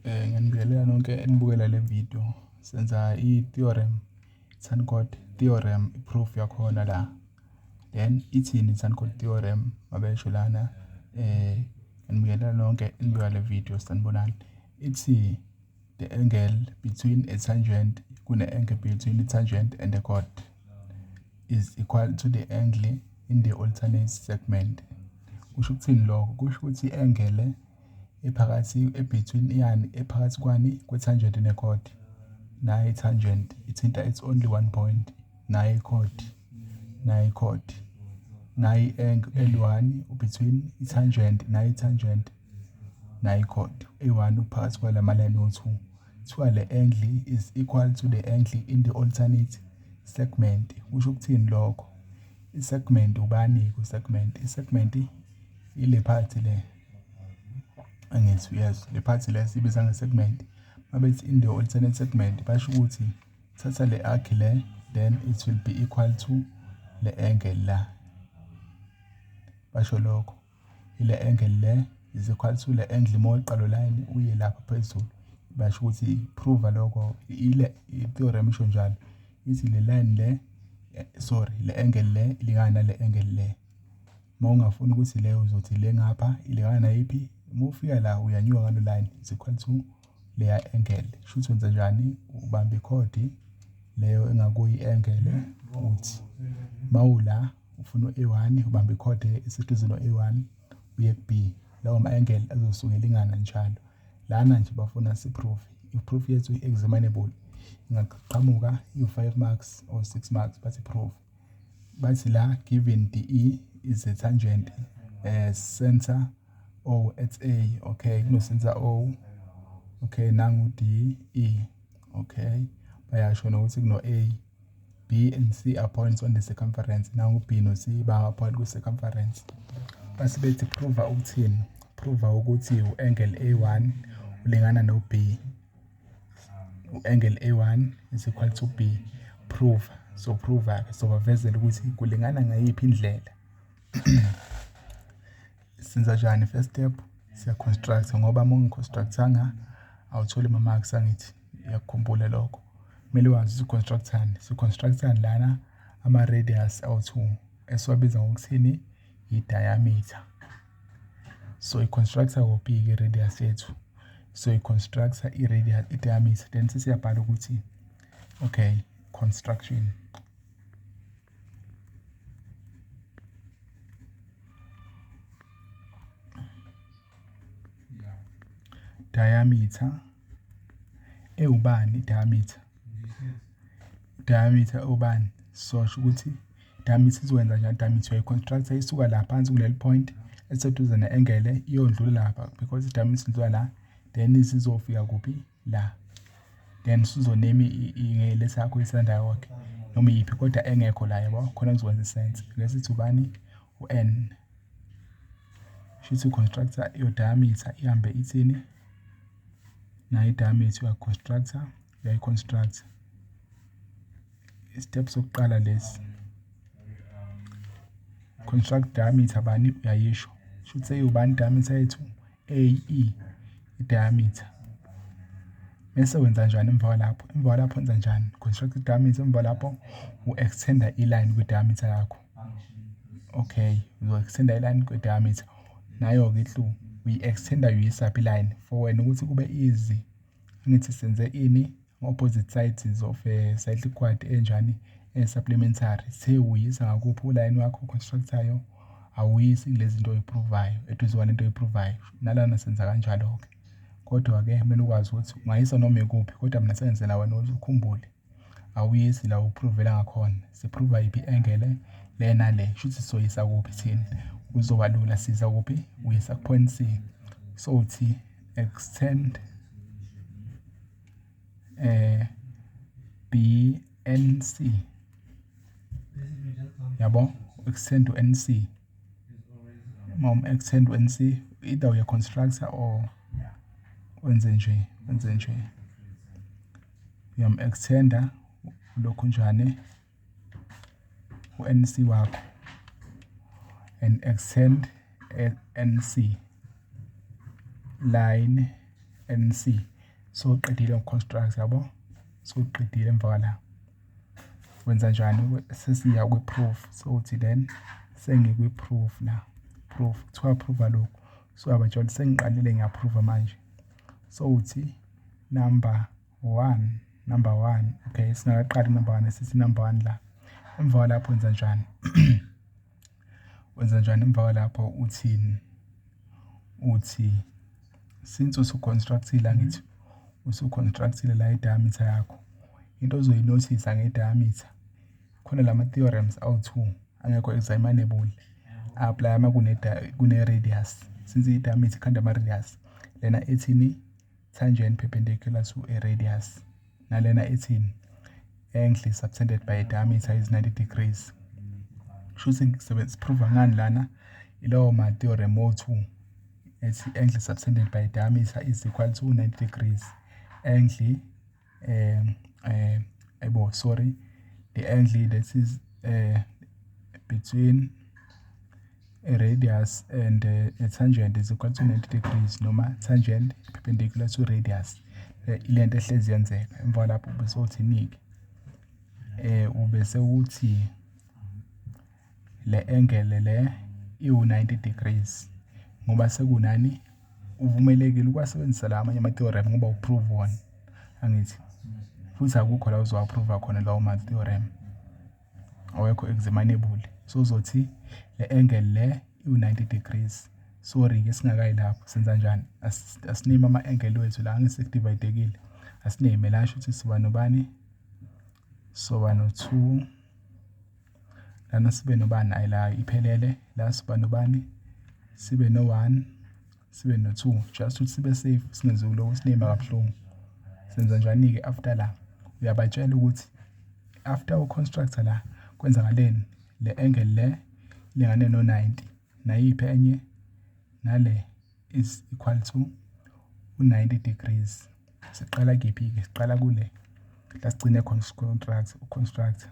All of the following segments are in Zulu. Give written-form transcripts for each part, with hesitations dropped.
Ngiyanibingelela nonke enibukela le video. Senza i-theorem, i-Tancot theorem, i-proof yakhona la. Then ithini i-Tancot theorem? Mabesho lana. Ngiyanibingelela nonke enibukela le video, sanibonani. Ithi the angle between a tangent, kune-angle between the tangent and the chord is equal to the angle in the alternate segment. Kusho ukuthini lokho? Kusho ukuthi i-angle ephakathi ephakathi kwani kwe-tangent ne-chord. Nayi i-tangent ithinta it's only 1 point. Nayi i-chord, nayi i-chord. Nayi i-angle L1 between i-tangent nayi i-tangent nayi i-chord. A1 uphakathi kwala ma-line o2. Kuthiwa le angle is equal to the angle in the alternate segment. Kusho ukuthini lokho? I-segment ubani ku-segment? I-segment ile part le. Angithi yes, le part le sibiza nge-segment. Mabethi in the alternate segment basho ukuthi thatha le arc le, then it will be equal to le angle la. Basho lokho. Ile angle le is equal to le angle moqalo line uye lapha phezulu. Basho ukuthi prove lokho. Ile i-theorem isho njalo. Ithi le line le le angle le ilingana le angle le. Mawungafuni ukuthi le uzothi le ngapha ilingana nayiphi? Mufika la uyanyuka ngalo line is equal to leya angle. Shuthi wenza njani? Ubamba ikhodi leyo engakuyi angle uthi mawula ufuna A1 ubamba ikhodi eseduze no A1 uye ku B. Lawo ma-angle azosuke elingana njalo. Lana nje bafuna si-proof. I-proof yethu i-examinable. Ingaqhamuka i-5 marks or 6 marks but i-proof. Bathi la given DE is a tangent center O at A, okay, kuno center O, okay, nangu DE, okay. Bayasho nokuthi kuno A, B and C are points on the circumference. Nangu B no C ba point ku circumference. Base bethi prove ukuthini? Prove ukuthi u-angle A1 ulingana no B. U-angle A1 is equal to B. Prove. So prove so bavezela ukuthi kulingana ngayiphi indlela. Senza njani? First step siya construct ngoba mongiconstructanga awutholi ama marks angithi. Uyakukhumbula lokho. Kumele wazi uconstructani. Si-constructani lana ama radius awu2 esiwabiza ngokuthini? I-diameter. So i-constructor kuphi ke radius yethu? So i-constructor i-radius i-diameter then siyabhala ukuthi okay, construction diameter ewubani diameter? Diameter ubani? So sho ukuthi diameter izokwenza njani? Diameter constructor isuka la phansi kuleli point eseduze ne-angle iyondlula lapha because diameter idlula la then isizofika kuphi? La. Then sizoname ingele yakho isandayo wakhe noma yiphi kodwa engekho la yabo khona kuzokwenza isense. Lesithi ubani? U-N. Shuthi constructor yo diameter ihambe ithini? Na i-diameter ya constructor uyayi-construct. Step sokuqala lesi. Construct diameter bani? Uyayisho. Shuthi seyubani diameter yethu? AE i-diameter. Bese wenza njani emva lapho? Emva lapho wenza njani? Construct diameter emva lapho u-extenda i-line kwi-diameter yakho. Okay, uzo-extenda i-line kwi-diameter. Nayo ke ihlu uyi-extenda uyisaphi line for wena ukuthi kube easy. Ngithi senze ini opposite sides of a cyclic quad enjani supplementary. Sewuyisa ngakuphi uline wakho constructayo awuyisi lezi zinto oyiprovayo eduzwana into oyiprovayo. Nalana senza kanjalo ke. Kodwa ke kumele ukwazi ukuthi ungayisa noma ikuphi kodwa mina sengenzela wena ukuthi ukhumbule. Awuyisi la uprovela ngakhona. Siprova yiphi angle lena le. Shuthi soyisa kuphi thina? Kuzoba lula siza kuphi? Uyisa ku point C. So uthi extend BNC. Yabo? Extend to NC. Mom extend to NC either uya constructor or wenze nje. Uyam-extenda lokhu njani u-NC wakho and extend NC line NC Soqedile ngoconstruct yabo. Soqedile emva kwala. Wenza njani? Sesiya kwi-proof. Sothi then sengikwi-proof la. Proof. Kuthiwa approve lokhu. So abatshela sengiqalile ngiyaprove manje. Sothi number 1. Okay, singakaqali number 1 sithi number 1 la. Emva kwalapho wenza njani? Wenza njani emva kwalapho uthini? Uthi since usuconstructile ngithi usuconstructile la i-diameter yakho. Into ozoyinothisa nge-diameter khona lama theorems awu2 angekho examinable. Apply uma kune radius. Since i-diameter ikhanda ama-radius. Lena ethini tangent perpendicular to a radius. Nalena ethini angle subtended by a diameter is 90 degrees. Shuthi ngisebenzisa ngani lana ilawo ma theorem o2 ethi angle subtended by a diameter is equal to 90 degrees. Angle the angle that is between a radius and a tangent is equal to 90 degrees noma tangent perpendicular to radius. Ilento ehlezi yenzeka emva lapho bese uthi niki ubese uthi le angle le iwu90 degrees ngoba sekunani uvumelekile ukwasebenzisa la amanye ama theorem ngoba uprove wona angithi futhi akukho la uzoapprove khona lawo ma theorem awekho examinable. So uzothi le angle le iwu90 degrees. Sorry ke singakayi lapho senza njani? Asiname ama angle wethu la angisekudividekile. Asiname la shothi siba nobani? Soba no2 lana sibe nobani ayila iphelele la siba nobani? Sibe no1 sibe no2 just ukuthi sibe safe singenze lokho siname kabuhlungu. Senza njani ke after la? Uyabatshela ukuthi after uconstruct la kwenza ngaleni le angle le lingane no90 nayiphi enye nale is equal to 90 degrees. Siqala kephi ke? Siqala kule la sigcine construct.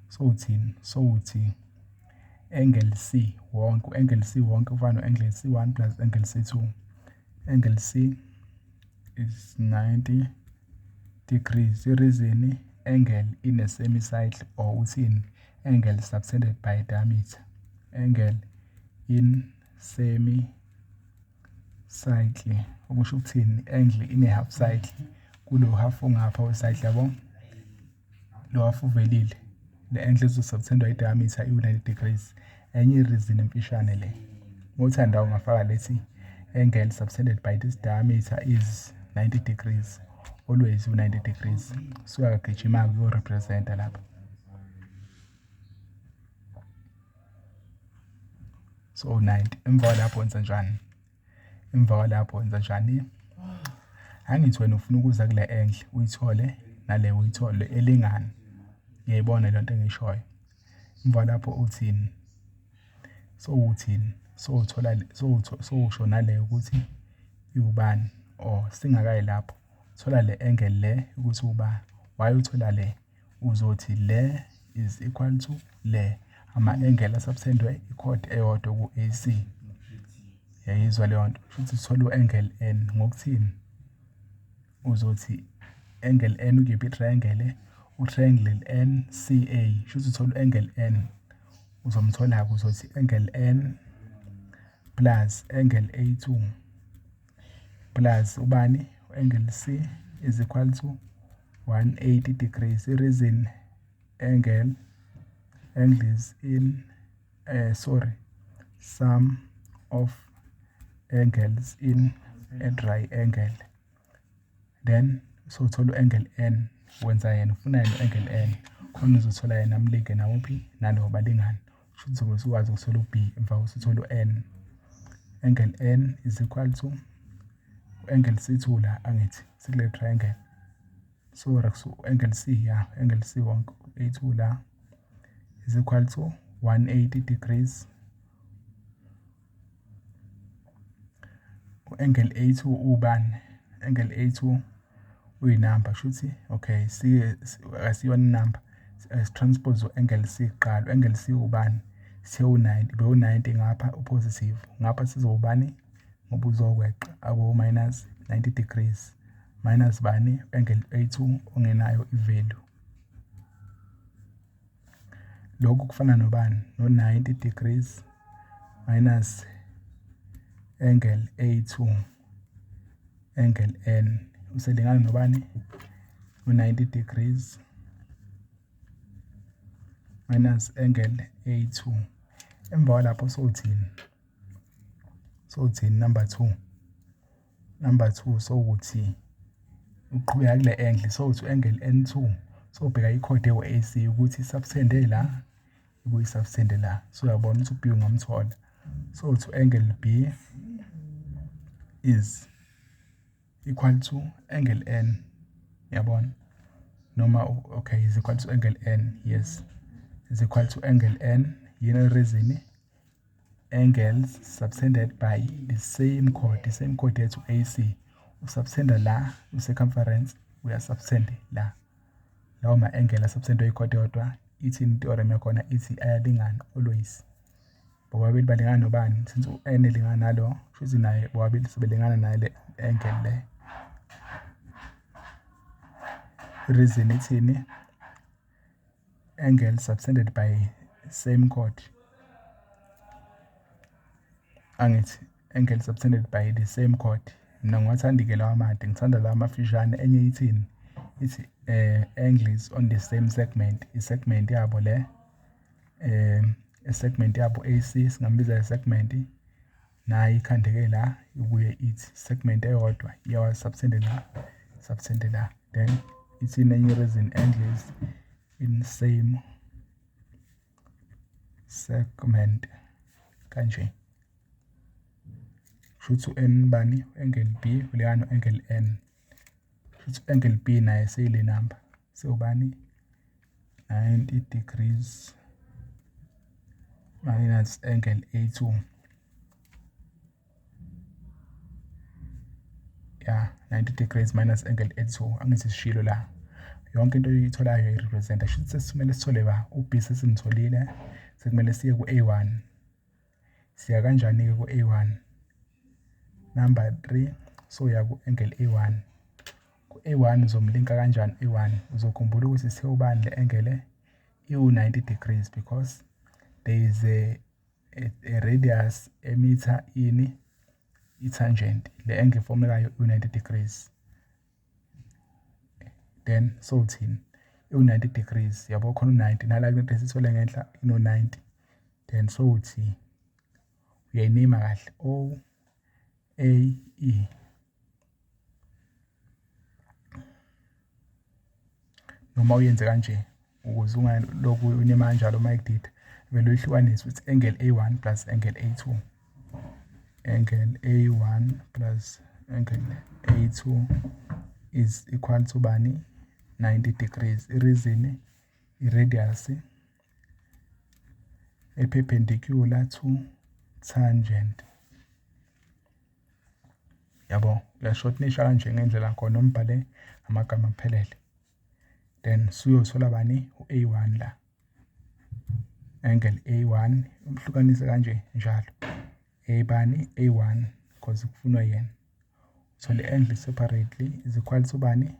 So uthini? So uthi angle C wonke angle C wonke ufana no angle C1 plus angle C2. Angle C is 90 degrees. The reason angle in a semi-cycle or within angle subtended by diameter. Angle in semi-cycle okusho ukuthini? Angle in a half cycle kulo half ongapha we-cycle yabo. Lo half uvelile le angle subtended by diameter iwu90 degrees. Enye reason emfishane le. Ngothanda ungafaka lethi angle subtended by this diameter is 90 degrees. Always 90 degrees. So akagijima kuyo represent lapha. So 90 emva lapho wenza njani? Emva lapho wenza njani? Angithi wena ufuna ukuza kule angle uyithole nale uyithole elingana. Uyayibona lento engishoyo. Emva lapho uthini? So uthini? So uthola so usho nale ukuthi iubani or singakayi lapho. Thola le angle le ukuthi uba why uthola le uzothi le is equal to le ama angle asubtendwe ichord eyodwa ku AC. Yayizwa leyo nto futhi uthola uangle n ngokuthini? Uzothi angle n ukephi triangle utriangle NCA futhi uthola uangle n uzomthola uzothi angle n plus angle A2 plus ubani? Angle C is equal to 180 degrees. The reason angles in sum of angles in a triangle. Then so uthola angle n wenza yena ufuna yena angle n khona uzothola yena amlinke nawuphi nalo balingana. Futhi uzokwazi ukuthola uB emva usuthola n. Angle n is equal to angle C2 la angithi sikule triangle. So angle C angle C wonke A2 la is equal to 180 degrees. Angle A2 ubani? Angle A2 uyinamba shuthi okay asiyona number transpose angle C kuqala. Angle C ubani? Siwu90 bewu90 ngapha upositive ngapha sizobani ngoba uzokweqa abo minus 90 degrees minus bani angle A2 ongenayo ivalue. Lokhu kufana nobani no-90 degrees minus angle A2 angle N uselingana nobani no-90 degrees minus angle A2. Emva kwalapho sothini number 2 sokuthi uqhubeka kule angle sokuthi angle N2 sobheka ikhodi ewu-AC ukuthi subtende la ibuye subtende la. So uyabona ukuthi u-B ungamthola. So to angle B is equal to angle N. Yabona? Noma okay is equal to angle N. Yes. Is equal to angle N. Yini reason? Angles subtended by the same chord yethu AC. Usubtenda la, u-circumference uyasubtende la. Lawo ma-angle asubtendwe ikhodi yodwa ithi theorem yakhona ithi ayalingana always. Bobabili balingana nobani? Since u-N elingana nalo, kusho naye bobabili sebelingana naye le angle le. Reason ithini? Angle subtended by same chord. Angithi angle subtended by the same chord. Mina ngiwathanda-ke lawa amade, ngithanda lawa amafishane. Enye ithini? Ithi angles on the same segment. I-segment yabo le i-segment yabo AC singambiza i-segment nayo ikhandeke la ibuye ithi segment eyodwa iyawasubtende la. Then ithini enye reason? Angles in same segment kanje. Kusho N bani angle B ulingana no-angle N. Kusho angle B naye seyile number sewubani 90 degrees minus angle A2. Yeah, 90 degrees minus angle A2. Angithi sishilo la. Yonke into oyitholayo irepresenta. Shuthi sesimele sithole ba u-B sesimtholile. Sekumele siye ku-A1. Siya kanjani-ke ku-A1? Number 3 so uya ku-angle A1. Ku-A1 uzomlinka kanjani A1? Uzokhumbula ukuthi sewubani le angle iwu-90 degrees because there is a radius emitha ini i-tangent. Le angle efomekayo iwu-90 degrees. Then so uthini? Iwu-90 degrees. Yabo khona u-90 nala into esithole ngenhla ino-90. Then so uthi uyayinima kahle OAE. Noma uyenze kanje ukuze ungaloku unima kanjalo uma ekudida vele uyihlukanise ukuthi angle A1 plus angle A2. Angle A1 plus angle A2 is equal to bani 90 degrees. I-reason i-radius perpendicular to tangent. Yabo uyashortnisha kanje ngendlela khona umbhale amagama aphelele. Then suyothola bani u-A1 la. Angle A1 umhlukanise kanje njalo. Bani A1 because kufunwa yena. So the angle separately is equal to bani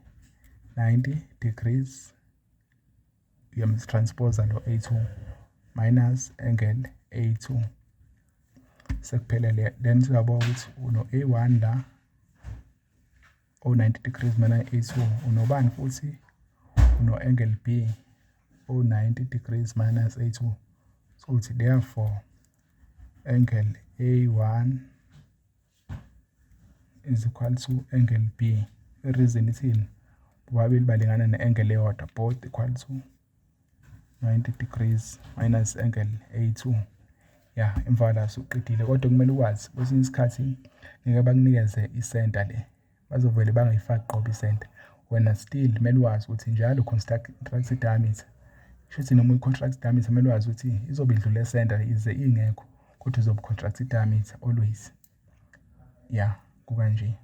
90 degrees. Uyamtranspose lo A2 minus angle A2. Sekuphelele then siyabona ukuthi uno A1 la o-90 degrees minus A2 unobani futhi uno angle B o-90 degrees minus A2. So uthi therefore angle A1 is equal to angle B. I-reason ithini? Bobabili balingana ne-angle eyodwa both equal to 90 degrees minus angle A2. Yeah, emva la suqedile kodwa kumele ukwazi kwesinye isikhathi ngeke bakunikeze i-center le. Bazovele bangayifaki qobo i-center. Wena still kumele wazi ukuthi njalo construct diameter. Shuthi noma uyi-contract diameter kumele wazi ukuthi izobe idlule e-center ize ingekho kodwa izobe contract diameter always. Yeah, kukanje.